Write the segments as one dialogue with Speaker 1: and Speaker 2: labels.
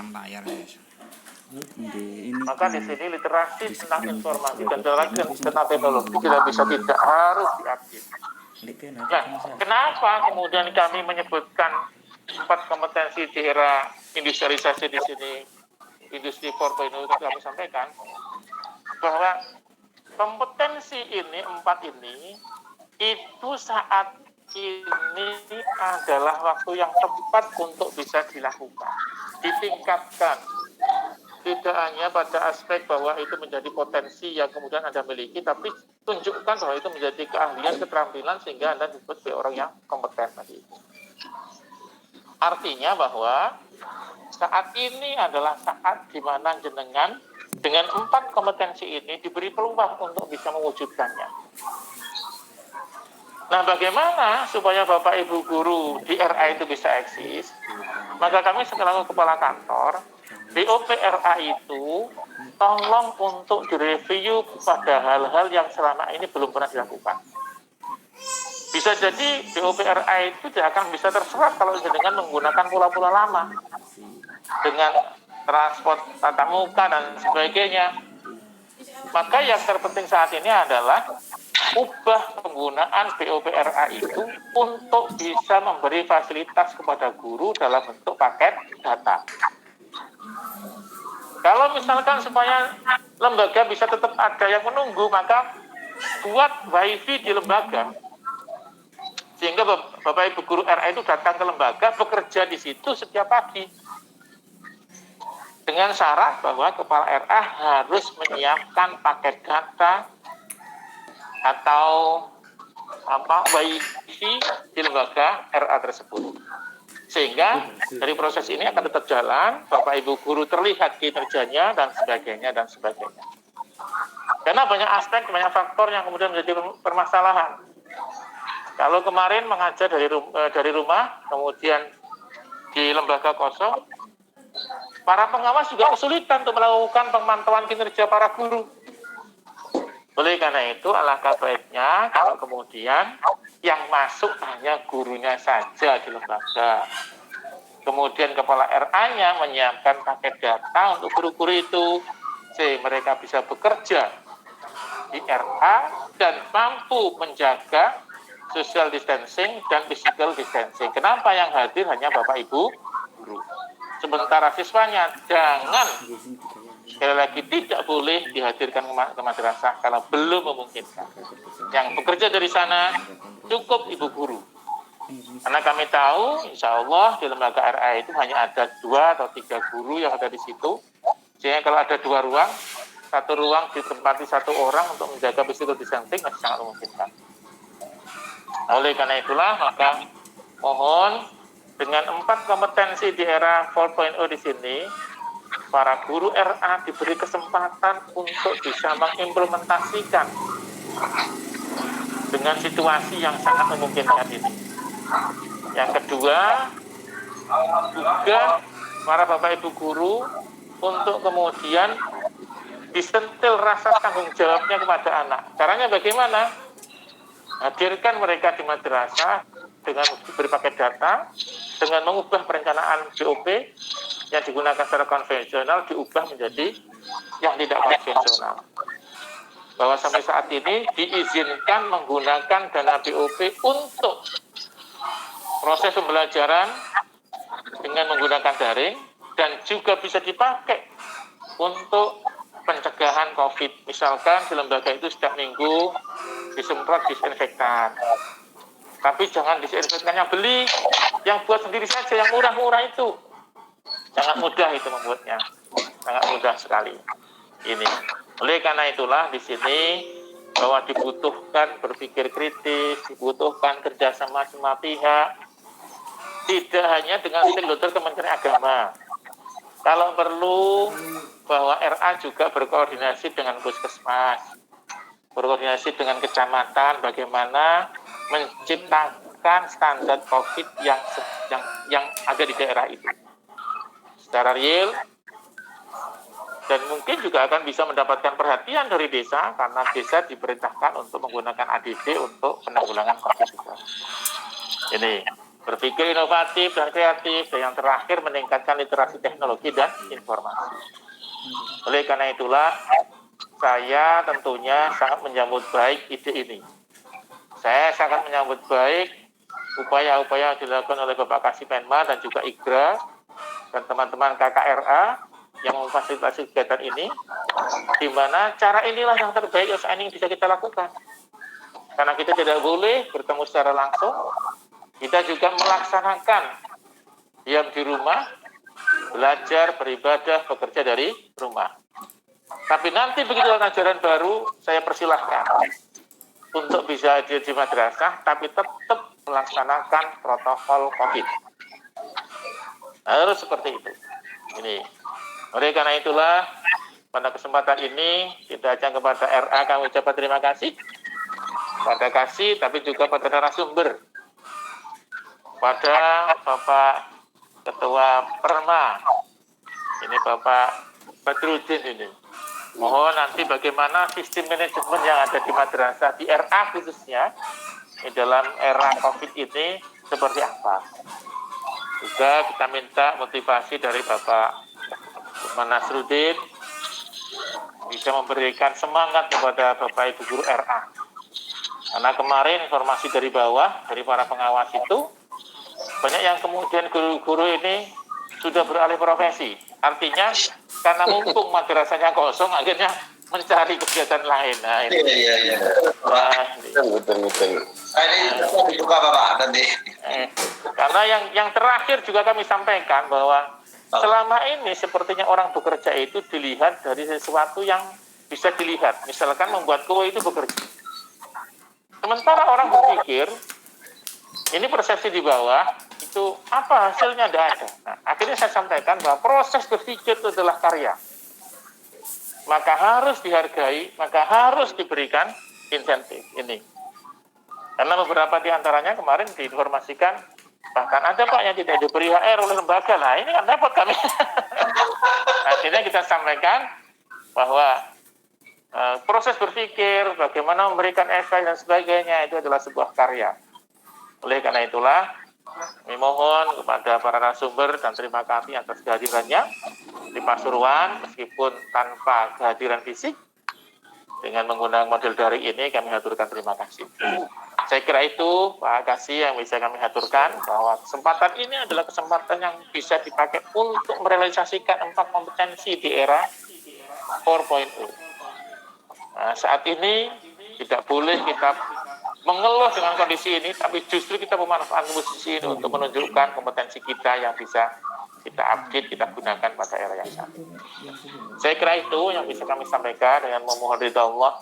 Speaker 1: tekan layar ya.
Speaker 2: Maka di sini literasi tentang informasi dan tentang teknologi tidak harus diupdate. Nah, kenapa kemudian kami menyebutkan 4 kompetensi di era industrialisasi di sini, industri 4.0 itu kami sampaikan bahwa kompetensi ini 4 ini itu saat ini adalah waktu yang tepat untuk bisa dilakukan, ditingkatkan. Tidak hanya pada aspek bahwa itu menjadi potensi yang kemudian Anda miliki, tapi tunjukkan bahwa itu menjadi keahlian, keterampilan, sehingga Anda disebut sebagai orang yang kompeten tadi. Artinya bahwa saat ini adalah saat di mana jenengan dengan 4 kompetensi ini diberi peluang untuk bisa mewujudkannya. Nah, bagaimana supaya Bapak Ibu guru di RA itu bisa eksis? Maka kami selaku kepala kantor, BOP RA itu tolong untuk direview pada hal-hal yang selama ini belum pernah dilakukan. Bisa jadi BOP RA itu tidak akan bisa terserap kalau dengan menggunakan pola-pola lama, dengan transport tatap muka dan sebagainya. Maka yang terpenting saat ini adalah ubah penggunaan BOP RA itu untuk bisa memberi fasilitas kepada guru dalam bentuk paket data. Kalau misalkan supaya lembaga bisa tetap ada yang menunggu, maka buat wifi di lembaga. Sehingga Bapak Ibu guru RA itu datang ke lembaga, bekerja di situ setiap pagi. Dengan syarat bahwa kepala RA harus menyiapkan paket data atau wifi di lembaga RA tersebut. Sehingga dari proses ini akan tetap jalan, Bapak Ibu guru terlihat kinerjanya dan sebagainya dan sebagainya. Karena banyak aspek, banyak faktor yang kemudian menjadi permasalahan. Kalau kemarin mengajar dari rumah, kemudian di lembaga kosong, para pengawas juga kesulitan untuk melakukan pemantauan kinerja para guru. Oleh karena itu, alangkah baiknya kalau kemudian yang masuk hanya gurunya saja di lembaga. Kemudian kepala RA-nya menyiapkan paket data untuk guru-guru itu, sehingga mereka bisa bekerja di RA dan mampu menjaga social distancing dan physical distancing. Kenapa yang hadir hanya Bapak Ibu guru? Sementara siswanya jangan, sekali lagi, tidak boleh dihadirkan ke madrasah kalau belum memungkinkan. Yang bekerja dari sana cukup ibu guru. Karena kami tahu, insya Allah di lembaga RA itu hanya ada 2 atau 3 guru yang ada di situ. Sehingga kalau ada 2 ruang, 1 ruang ditempati 1 orang untuk menjaga physical distancing masih sangat memungkinkan. Oleh karena itulah, maka mohon dengan 4 kompetensi di era 4.0 di sini, para guru RA diberi kesempatan untuk bisa mengimplementasikan dengan situasi yang sangat memungkinkan ini. Yang kedua, juga para Bapak Ibu guru untuk kemudian disentil rasa tanggung jawabnya kepada anak. Caranya bagaimana? Hadirkan mereka di madrasah dengan diberi paket data, dengan mengubah perencanaan BOP yang digunakan secara konvensional diubah menjadi yang tidak konvensional. Bahwa sampai saat ini diizinkan menggunakan dana BOP untuk proses pembelajaran dengan menggunakan daring dan juga bisa dipakai untuk pencegahan COVID. Misalkan di lembaga itu setiap minggu disemprot disinfektan. Tapi jangan disinfektan yang beli, yang buat sendiri saja, yang murah-murah itu. Sangat mudah itu membuatnya. Sangat mudah sekali. Ini. Oleh karena itulah di sini bahwa dibutuhkan berpikir kritis, dibutuhkan kerjasama semua pihak, tidak hanya dengan stakeholder Kementerian Agama. Kalau perlu bahwa RA juga berkoordinasi dengan Puskesmas, berkoordinasi dengan kecamatan, bagaimana menciptakan standar COVID yang ada di daerah itu secara real. Dan mungkin juga akan bisa mendapatkan perhatian dari desa, karena desa diperintahkan untuk menggunakan ADD untuk penanggulangan COVID-19. Ini. berpikir inovatif dan kreatif, dan yang terakhir meningkatkan literasi teknologi dan informasi. Oleh karena itulah, saya tentunya sangat menyambut baik ide ini. Saya sangat menyambut baik upaya-upaya yang dilakukan oleh Bapak Kasipenma dan juga IGRA dan teman-teman KKRA yang memfasilitasi kegiatan ini, di mana cara inilah yang terbaik yang bisa kita lakukan. Karena kita tidak boleh bertemu secara langsung, kita juga melaksanakan diam di rumah, belajar, beribadah, bekerja dari rumah. Tapi nanti begitu ajaran baru, saya persilahkan untuk bisa hadir di madrasah, tapi tetap melaksanakan protokol COVID. Harus seperti itu. Ini. Oleh karena itulah, pada kesempatan ini, kita ajak kepada RA, kami ucapkan terima kasih. Pada kasih, tapi juga pada narasumber. Pada Bapak Ketua Perma, ini Bapak Badrudin ini. Mohon nanti bagaimana sistem manajemen yang ada di madrasah, di RA khususnya, di dalam era COVID ini, seperti apa. Juga kita minta motivasi dari Bapak Nasruddin, bisa memberikan semangat kepada Bapak Ibu Guru RA. Karena kemarin informasi dari bawah, dari para pengawas itu, banyak yang kemudian guru-guru ini sudah beralih profesi. Artinya karena mumpung madrasahnya kosong, akhirnya mencari kegiatan lain. Nah, ini.
Speaker 1: Iya. Betul. Ini dibuka Bapak nanti.
Speaker 2: Karena yang terakhir juga kami sampaikan bahwa selama ini sepertinya orang bekerja itu dilihat dari sesuatu yang bisa dilihat. Misalkan membuat kue itu bekerja. Sementara orang berpikir, ini persepsi di bawah, itu apa hasilnya tidak ada. Nah, akhirnya saya sampaikan bahwa proses berpikir itu adalah karya. Maka harus dihargai, maka harus diberikan insentif ini. Karena beberapa di antaranya kemarin diinformasikan, bahkan ada Pak yang tidak diberi HR oleh lembaga. Nah, ini kan dapat kami. Akhirnya kita sampaikan bahwa proses berpikir, bagaimana memberikan efek dan sebagainya, itu adalah sebuah karya. Oleh karena itulah, kami mohon kepada para narasumber dan terima kasih atas kehadirannya di Pasuruan, meskipun tanpa kehadiran fisik, dengan menggunakan model daring ini kami haturkan terima kasih. Saya kira itu Pak Kasih yang bisa kami haturkan, bahwa kesempatan ini adalah kesempatan yang bisa dipakai untuk merealisasikan 4 kompetensi di era 4.0. Nah, saat ini tidak boleh kita mengeluh dengan kondisi ini, tapi justru kita memanfaatkan posisi ini untuk menunjukkan kompetensi kita yang bisa kita update, kita gunakan pada era yang saat ini. Saya kira itu yang bisa kami sampaikan dengan memohon ridha Allah.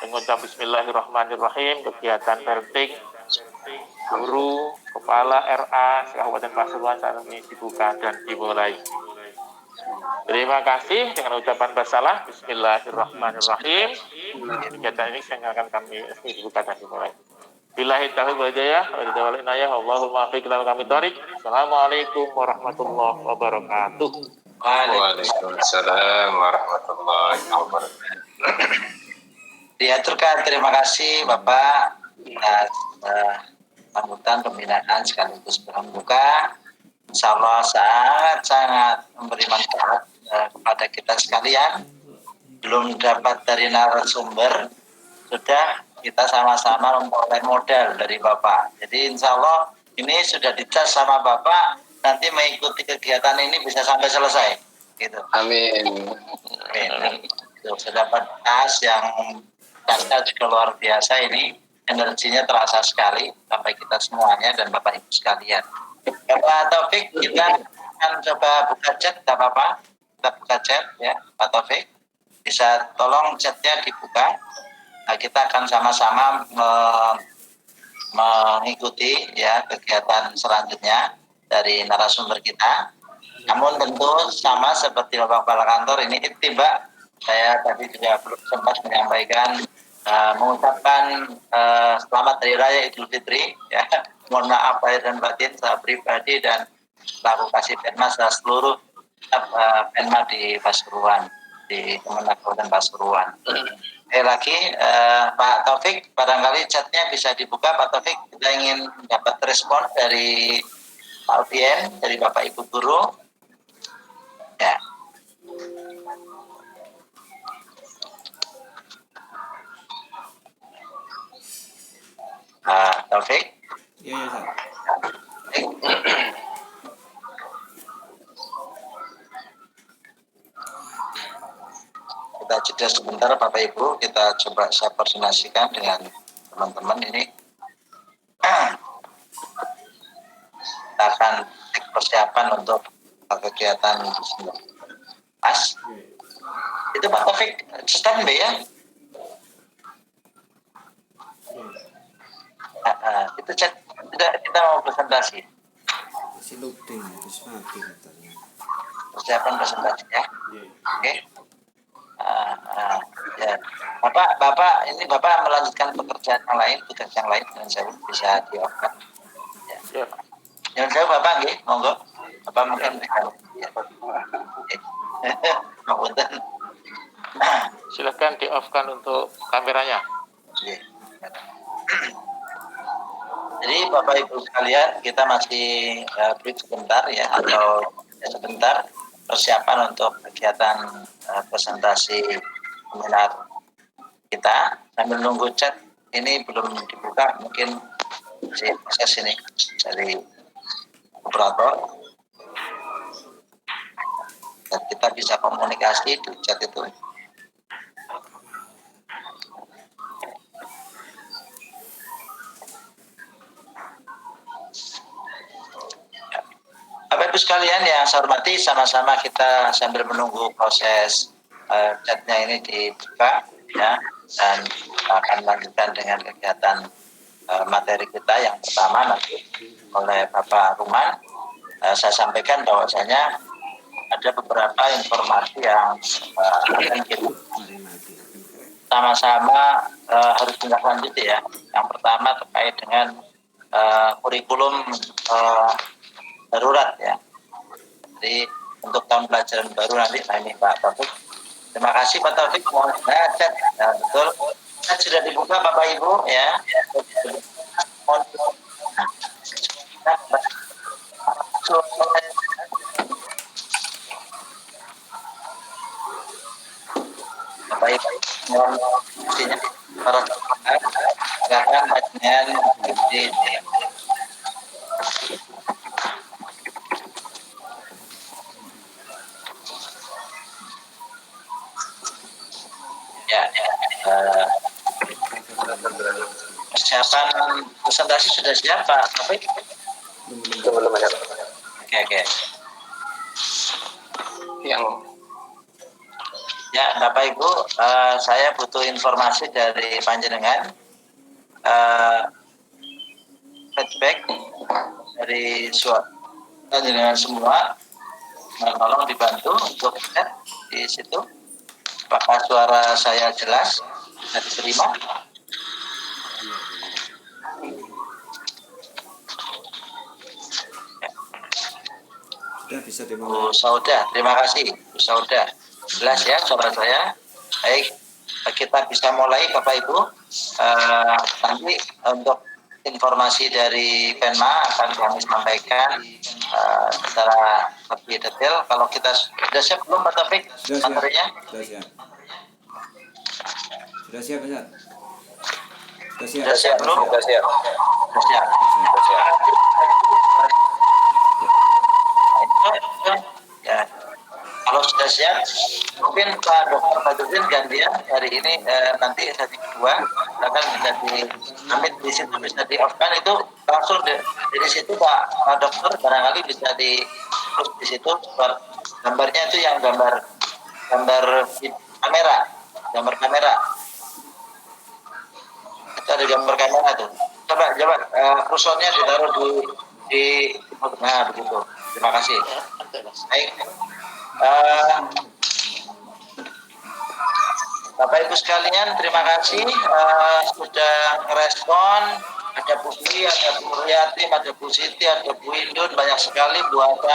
Speaker 2: Mengucap Bismillahirrahmanirrahim, kegiatan parenting guru kepala RA Kabupaten Pasuruan saat ini dibuka dan dimulai. Terima kasih dengan ucapan bersalah. Bismillahirrahmanirrahim. Kegiatan ini yang akan kami buka dan dimulai. Billahi taufiq wal hidayah, wal inayah, Allahumma fiq lahu kami tarik. Assalamualaikum warahmatullahi wabarakatuh.
Speaker 1: Waalaikumsalam warahmatullahi wabarakatuh. Diaturkan, terima kasih Bapak atas sambutan pembinaan sekaligus pembuka. Insya Allah sangat memberi manfaat kepada kita sekalian. Belum dapat dari narasumber, sudah kita sama-sama memperoleh modal dari Bapak. Jadi insya Allah ini sudah dicas sama Bapak, nanti mengikuti kegiatan ini bisa sampai selesai. Gitu. Amin. Sudah dapat tas yang tasnya juga luar biasa ini, energinya terasa sekali sampai kita semuanya dan Bapak Ibu sekalian. Bapak Taufik, kita akan coba buka chat, tak apa-apa. Kita buka chat ya, Pak Taufik. Bisa tolong chatnya dibuka. Nah, kita akan sama-sama mengikuti ya kegiatan selanjutnya dari narasumber kita. Namun tentu sama seperti Bapak Kepala Kantor ini tiba, saya tadi juga belum sempat menyampaikan mengucapkan selamat Hari Raya Idul Fitri ya. Mohon maaf lahir dan batin saya pribadi dan selaku Kasipenma seluruh Penma di Pasuruan, di Kemenag Kabupaten Pasuruan. lagi Pak Taufik, barangkali chatnya bisa dibuka Pak Taufik. Kita ingin dapat respon dari audien, dari Bapak Ibu Guru. Ya. Taufik.
Speaker 3: Iya, Ustaz.
Speaker 1: Kita jeda sebentar Bapak Ibu, kita coba saya koordinasikan dengan teman-teman ini. Kita akan persiapan untuk kegiatan di sini. Mas, itu Pak Taufik standby ya? Itu chat, kita mau presentasi.
Speaker 3: Masih loading, terus mati katanya.
Speaker 1: Persiapan presentasi ya.
Speaker 3: Iya.
Speaker 1: Oke. Ya. Bapak ini Bapak melanjutkan pekerjaan yang lain, tugas yang lain dengan saya bisa di-off-kan.
Speaker 2: Ya.
Speaker 1: Yang saya Bapak nggih, monggo. Bapak mungkin bisa. Ya. Ngapunten.
Speaker 2: Silakan di-off-kan untuk kameranya.
Speaker 1: Iya. Jadi Bapak Ibu sekalian, kita masih break sebentar ya, atau sebentar persiapan untuk kegiatan presentasi seminar kita. Sambil nunggu chat ini belum dibuka, mungkin masih proses ini dari operator. Dan kita bisa komunikasi di chat itu. Bapak Ibu sekalian yang saya hormati, sama-sama kita sambil menunggu proses chatnya ini dibuka ya, dan kita akan lanjutkan dengan kegiatan materi kita yang pertama nanti oleh Bapak Ruman. Saya sampaikan bahwasanya ada beberapa informasi yang akan kita sama-sama harus ditindaklanjuti ya. Yang pertama terkait dengan kurikulum darurat ya. Jadi untuk tahun pelajaran baru nanti, nah ini Pak Taufik. Terima kasih Pak Taufik. Chat, ya, betul. Chat sudah dibuka Bapak Ibu ya. Bapak Ibu, mohon isinya para silakan dengan ini. Ya, persiapan presentasi sudah siap Pak Taufik?
Speaker 4: Belum ada.
Speaker 1: Oke.
Speaker 4: Yang
Speaker 1: Ya, Bapak Ibu, saya butuh informasi dari panjenengan, feedback dari panjenengan semua. Nah, tolong dibantu untuk chat di situ. Apakah suara saya jelas bisa diterima?
Speaker 3: Sudah bisa
Speaker 1: Bu
Speaker 3: dimulai.
Speaker 1: Sauda, terima kasih Bu Sauda. Jelas ya suara saya. Baik, kita bisa mulai Bapak Ibu. Nanti untuk informasi dari Penma akan kami sampaikan secara lebih detail. Kalau kita sudah siap belum Pak Taufik materinya?
Speaker 3: Sudah siap. Sudah siap, Ustaz? Sudah siap.
Speaker 1: Sudah siap belum?
Speaker 4: sudah siap.
Speaker 1: Sudah siap.
Speaker 4: Sudah siap.
Speaker 1: Ya. Kalau sudah siap, mungkin Pak Dr. Badudin gantian hari ini nanti sesi kedua akan bisa amit di situ bisa di off kan itu langsung dari situ Pak Dokter barangkali bisa terus di situ gambarnya itu yang gambar kamera itu ada gambar kamera tuh coba kursornya ditaruh di nah begitu. Terima kasih. Baik. Bapak Ibu sekalian, terima kasih sudah merespon. Ada Bu Dwi, ada Bu Riyati, ada Bu Siti, ada Bu Indun, banyak sekali Bu Ada.